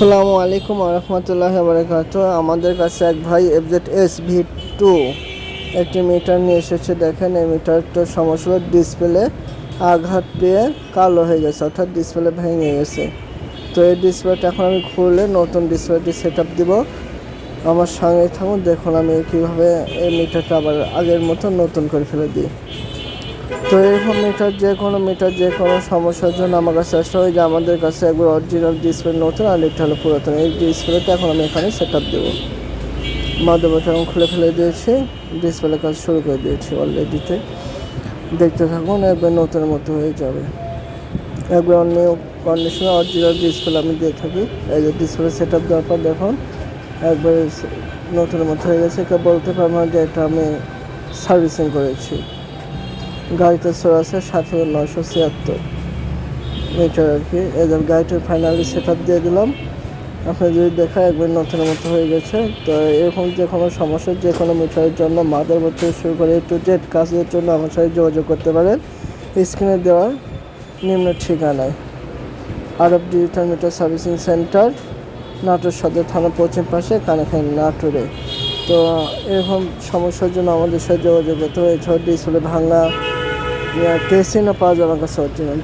আসসালামু আলাইকুম রহমতুল্লাহ বারাকাতু। আমাদের কাছে এক ভাই FZS-V2 একটি মিটার নিয়ে এসেছে। দেখেন, এই মিটারটার সমস্যা হলো ডিসপ্লে আঘাত পেয়ে কালো হয়ে গেছে, অর্থাৎ ডিসপ্লে ভেঙে গেছে। তো এই ডিসপ্লেটা এখন আমি খুলে নতুন ডিসপ্লেটি সেট আপ দিব। আমার সঙ্গে থাকুন, দেখুন আমি কীভাবে এই মিটারটা আবার আগের মতো নতুন করে ফেলে দিই। তো এরকম মিটার যে কোনো সমস্যার জন্য আমার কাছে আসতে হয়। যে আমাদের কাছে একবার অরিজিনাল ডিসপ্লে নতুন আর একটা হলো পুরাতন। এই ডিসপ্লেটা এখন আমি এখানে সেট আপ দেবো। মাদারবোর্ডটা আমি খুলে ফেলে দিয়েছি, ডিসপ্লে কাজ শুরু করে দিয়েছি অলরেডিতে। দেখতে থাকুন, একবার নতুনের মতো হয়ে যাবে। একবার অন্য কন্ডিশনে অরিজিনাল ডিসপ্লে আমি দিয়ে থাকি। এই যে ডিসপ্লে সেট আপ দেওয়ার পর দেখুন একবার নতুনের মতো হয়ে গেছে। কেউ বলতে পারবো না যে এটা আমি সার্ভিসিং করেছি। গাড়িতে চলে আছে ৭,৯৭৬ মিটার আর কি। এদের গাড়িটা ফাইনালি সেট আপ দিয়ে দিলাম। আপনি যদি দেখা একবার নতুনের মতো হয়ে গেছে। তো এরকম যে কোনো সমস্যা যে কোনো মিটারের জন্য মাদারবোর্ড থেকে শুরু করে A to Z কাজের জন্য আমার সাথে যোগাযোগ করতে পারেন স্ক্রিনে দেওয়া নিম্ন ঠিকানায়। Arab digital meter servicing centre, Natore Sadar থানা পশ্চিম পাশে, কানাখালী, নাটোরে। তো এরকম সমস্যার জন্য আমাদের সাথে যোগাযোগ করতে হবে। এছাড়াও ডিসপ্লে ভাঙা কেসিনও পাওয়া যাবে আমার কাছে অরিজিনাল।